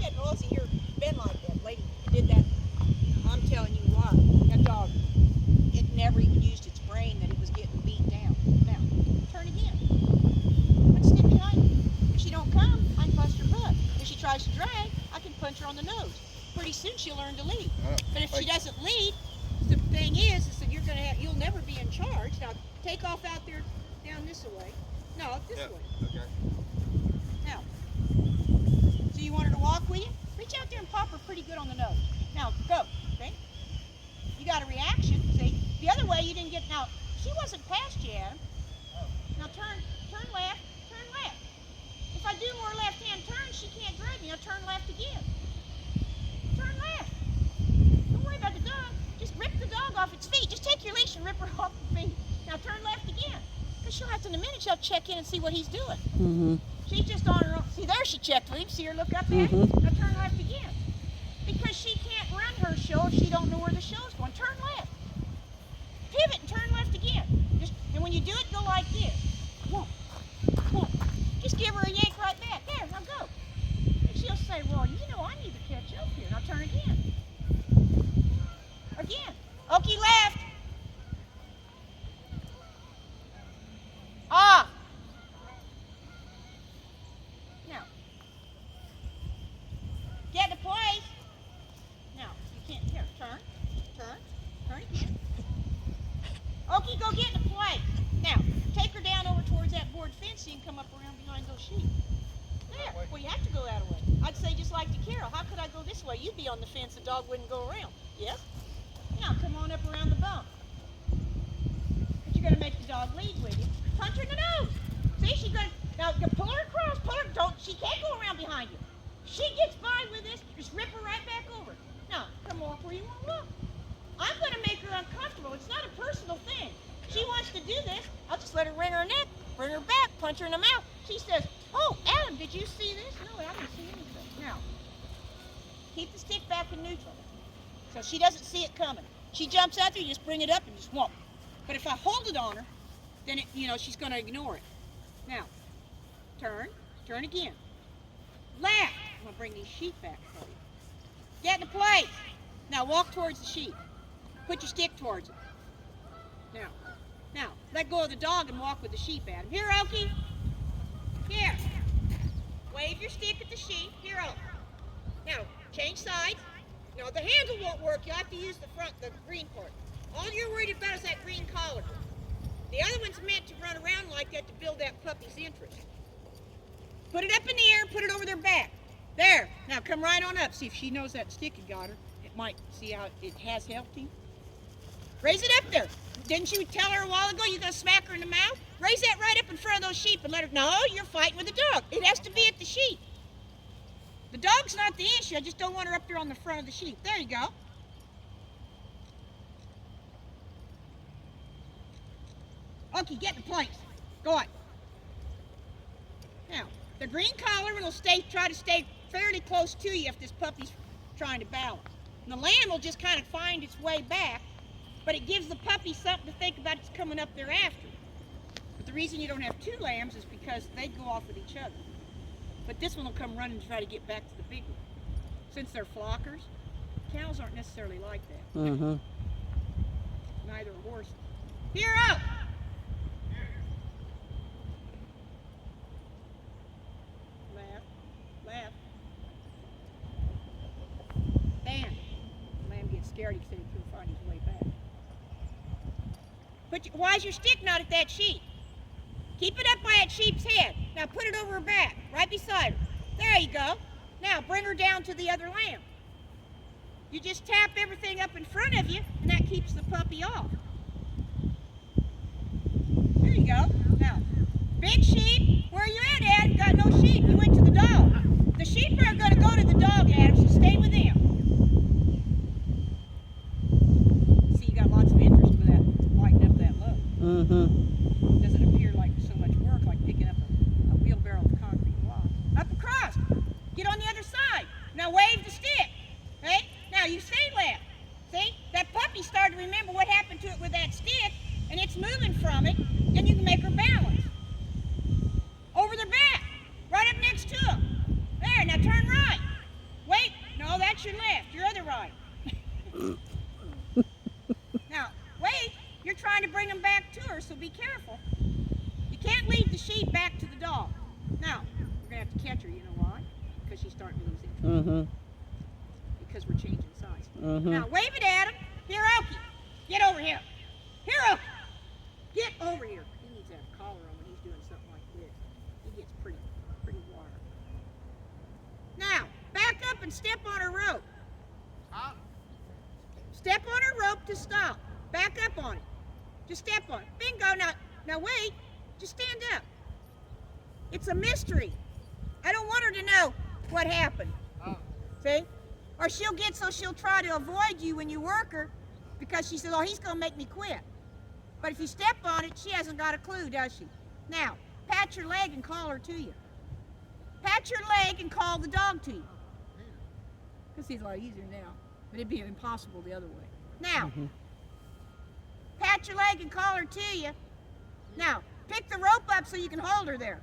getting lousy here. Been like that. Lady did that. I'm telling you what, that dog, it never even used its brain that it was getting beat down. Now, turn again. But stick behind her. If she don't come, I can bust her butt. If she tries to drag, I can punch her on the nose. Pretty soon she'll learn to lead. But if she doesn't lead, the thing is that you'll never be in charge. Now, take off out there, down this way. No, this way. Okay. Now, so you want her to walk with you? Reach out there and pop her pretty good on the nose. Now, go. Okay? You got a reaction. See? The other way you didn't get. Now, she wasn't past you, Adam. Now turn left, turn left. If I do more left-hand turns, she can't drag me. Now turn left again. Turn left. Don't worry about the dog. Just rip the dog off its feet. Just take your leash and rip her off the feet. Now turn left again. Because she'll have to, in a minute, she'll check in and see what he's doing. Mm-hmm. She's just on her own. See, there she checked with him. See her look up at him? Now turn left again. Because she can't run her show if she don't know where the show's going. Turn left. Pivot and turn left again. And when you do it, go like this. Whoa. Whoa. Just give her a yank right back. There, now go. And she'll say, well, you know, I need to catch up here. Now turn again. Again. Okie left. Off. Now. Get to place. Now, you can't. Here, turn. Turn again. Okie, go get into place. Now, take her down over towards that board fence so you can come up around behind those sheep. There. Well, you have to go that way. I'd say just like to Carol. How could I go this way? You'd be on the fence, the dog wouldn't go around. Yes? Now, come on up around the bump. But you're going to make the dog lead with you. Punch her in the nose. See, she's going to, now pull her across, she can't go around behind you. She gets by with this, just rip her right back over. Now, come on where you want to look. I'm going to make her uncomfortable. It's not a personal thing. She wants to do this. I'll just let her wring her neck, bring her back, punch her in the mouth. She says, oh, Adam, did you see this? No, I didn't see anything. Now, keep the stick back in neutral so she doesn't see it coming. She jumps out there, you just bring it up and just whoop. But if I hold it on her, then she's going to ignore it. Now, turn again. Left. I'm going to bring these sheep back for you. Get into place. Now walk towards the sheep. Put your stick towards it. Now, let go of the dog and walk with the sheep, Adam. Here, Okie. Here. Wave your stick at the sheep. Here, Okie. Now, change sides. No, the handle won't work. You'll have to use the front, the green part. All you're worried about is that green collar. The other one's meant to run around like that to build that puppy's interest. Put it up in the air, put it over their back. There. Now come right on up. See if she knows that stick had got her. It might. See how it has helped him? Raise it up there. Didn't you tell her a while ago you're going to smack her in the mouth? Raise that right up in front of those sheep and let her, no, you're fighting with the dog. It has to be at the sheep. The dog's not the issue. I just don't want her up there on the front of the sheep. There you go. Okay, get in place. Go on. Now, the green collar will try to stay fairly close to you if this puppy's trying to balance. And the lamb will just kind of find its way back, but it gives the puppy something to think about. It's coming up there after. But the reason you don't have two lambs is because they go off with each other. But this one will come running to try to get back to the big one. Since they're flockers, cows aren't necessarily like that. Mm-hmm. Neither are horses. Here up! Left. Bam. The lamb gets scared. He said he couldn't find his way back. Why's your stick not at that sheep? Keep it up by that sheep's head. Now put it over her back, right beside her. There you go. Now bring her down to the other lamb. You just tap everything up in front of you, and that keeps the puppy off. There you go. Now, big sheep, where are you at, Ad? Got no sheep. You went to the dog. The sheep are going to go to the dog, Adam, so stay with them. See, you got lots of interest with that, lighting up that load. Mm-hmm. Doesn't appear like so much work, like picking up a wheelbarrow of concrete block. Up across. Get on the other side. Now wave the stick. Okay? Now you stay left. See? That puppy started to remember what happened to it with that stick, and it's moving from it, and you can make her balance. Over their back. Right up next to them. There, now turn right. Mm-hmm. because we're changing sides. Mm-hmm. Now wave it at him. Here, Okie, get over here. Here, Okie, get over here. He needs to have a collar on when he's doing something like this. He gets pretty wild. Now, back up and step on her rope. Step on her rope to stop. Back up on it. Just step on it. Bingo. Now wait. Just stand up. It's a mystery. I don't want her to know what happened. See? Or she'll try to avoid you when you work her because she says, oh, he's going to make me quit. But if you step on it, she hasn't got a clue, does she? Now, pat your leg and call her to you. Pat your leg and call the dog to you. Because it's a lot easier now. But it'd be impossible the other way. Now, pat your leg and call her to you. Now, pick the rope up so you can hold her there.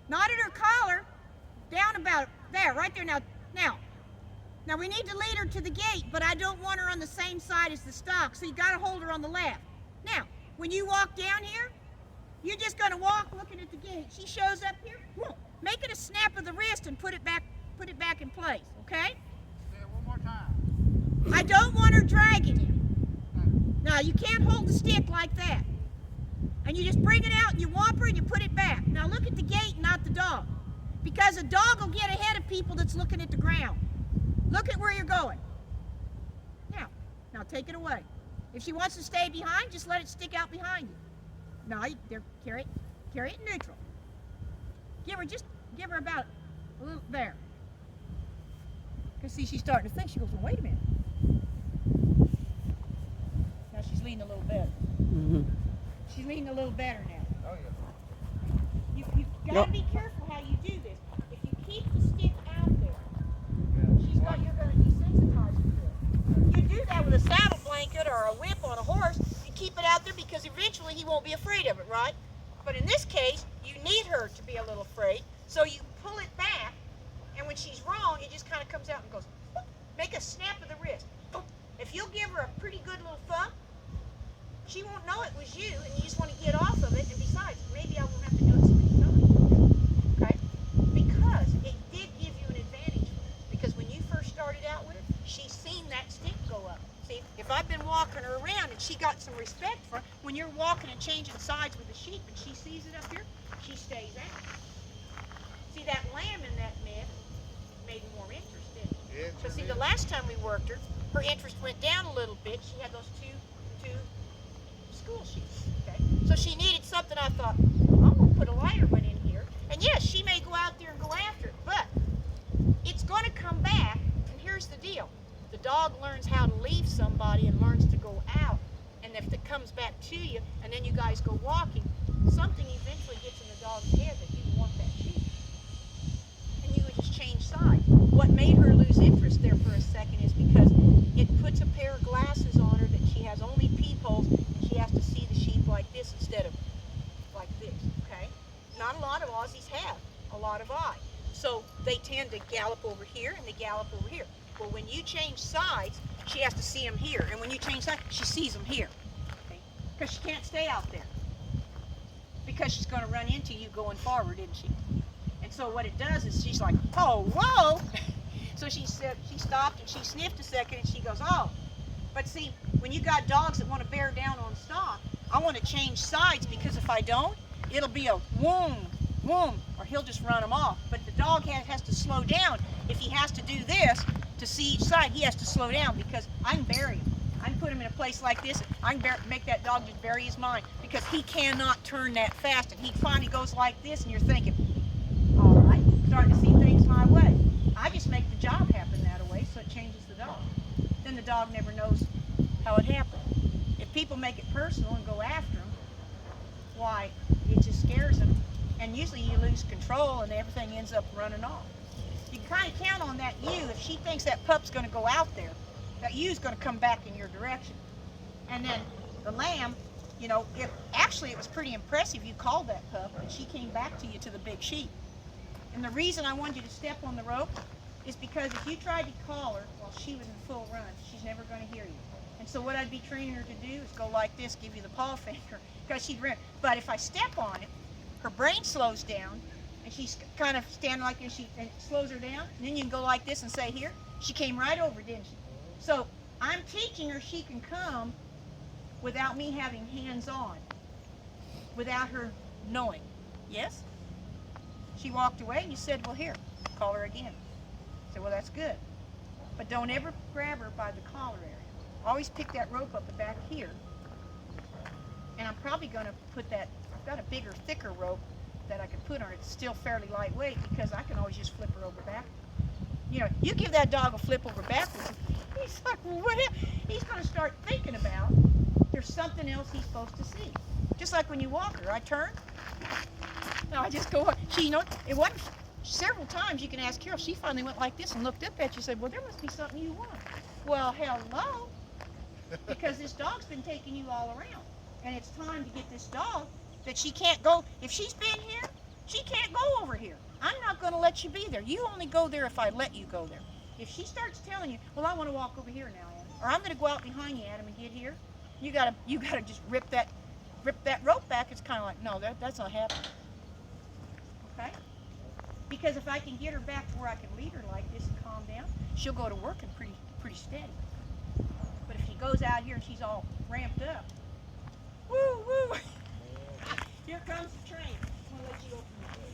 Not at her collar, down about there, right there. Now we need to lead her to the gate, but I don't want her on the same side as the stock, so you got to hold her on the left. Now, when you walk down here, you're just going to walk looking at the gate. She shows up here, make it a snap of the wrist and put it back in place, okay? Say it one more time. I don't want her dragging you. Now, you can't hold the stick like that. And you just bring it out and you whomp her and you put it back. Now look at the gate, not the dog. Because a dog will get ahead of people that's looking at the ground. Look at where you're going. Now take it away. If she wants to stay behind, just let it stick out behind you. No, carry it neutral. Give her about a little there. Because see, she's starting to think. She goes, well, wait a minute. Now she's leaning a little better. Mm-hmm. She's leaning a little better now. Oh, yeah. You've got to be careful how you do this. If you keep the stick out there, you're going to desensitize her to it. You do that with a saddle blanket or a whip on a horse. You keep it out there because eventually he won't be afraid of it, right? But in this case, you need her to be a little afraid, so you pull it back, and when she's wrong, it just kind of comes out and goes, whoop, make a snap of the wrist. Whoop. If you'll give her a pretty good little thump, she won't know it was you, and you just want to get off of it, and besides, maybe I won't have to do it so many times, okay? Because it did give you an advantage, because when you first started out with her, she's seen that stick go up. See, if I've been walking her around and she got some respect for her, when you're walking and changing sides with the sheep and she sees it up here, she stays out. See, that lamb in that mess made more interest in it. Yeah, So see, the last time we worked her, her interest went down a little bit. She had those two school sheets, okay? So she needed something. I thought, I'm going to put a lighter one in here. And yes, she may go out there and go after it, but it's going to come back. And here's the deal. The dog learns how to leave somebody and learns to go out. And if it comes back to you, and then you guys go walking, something eventually gets in the dog's head that you want that sheep. And you would just change sides. What made her lose interest there for a second is because it puts a pair of glasses on her that she has only peepholes, and she has to see the sheep like this instead of like this, okay? Not a lot of Aussies have a lot of eye. So they tend to gallop over here and they gallop over here. Well, when you change sides, she has to see them here. And when you change sides, she sees them here. Okay? Because she can't stay out there. Because she's going to run into you going forward, isn't she? And so what it does is she's like, oh, whoa! So she stopped and she sniffed a second and she goes, oh. But see, when you got dogs that want to bear down on stock, I want to change sides because if I don't, it'll be a whoom, whoom, or he'll just run them off. But the dog has to slow down. If he has to do this to see each side, he has to slow down because I can bury him. I can put him in a place like this. I can make that dog just bury his mind because he cannot turn that fast. And he finally goes like this and you're thinking, all right, starting to see things my way. I just make the job happen that way so it changes the dog. Then the dog never knows how it happened. If people make it personal and go after them, why, it just scares them. And usually you lose control and everything ends up running off. You can kind of count on that ewe. If she thinks that pup's going to go out there, that ewe's going to come back in your direction. And then the lamb, you know, actually it was pretty impressive. You called that pup and she came back to you to the big sheep. And the reason I wanted you to step on the rope is because if you tried to call her while she was in full run, she's never going to hear you. And so what I'd be training her to do is go like this, give you the paw finger, because she'd run. But if I step on it, her brain slows down, and she's kind of standing like this, and it slows her down, and then you can go like this and say, here. She came right over, didn't she? So I'm teaching her she can come without me having hands on, without her knowing. Yes? She walked away, and you said, well, here, call her again. I said, well, that's good. But don't ever grab her by the collar area. Always pick that rope up the back here. And I'm probably going to put that, I've got a bigger, thicker rope that I could put on it. It's still fairly lightweight because I can always just flip her over back. You know, you give that dog a flip over backwards, he's like, what? He's going to start thinking about there's something else he's supposed to see. Just like when you walk her, I turn. No, I just go on. She, you know, it wasn't several times. You can ask Carol. She finally went like this and looked up at you and said, well, there must be something you want. Well, hello. Because this dog's been taking you all around. And it's time to get this dog that she can't go. If she's been here, she can't go over here. I'm not going to let you be there. You only go there if I let you go there. If she starts telling you, well, I want to walk over here now, Adam, or I'm going to go out behind you, Adam, and get here, you gotta just rip that rope back. It's kind of like, no, that's not happening. Okay? Because if I can get her back to where I can lead her like this and calm down, she'll go to work and pretty steady. But if she goes out here and she's all ramped up, woo, woo, here comes the train. I'm going to let you open the door.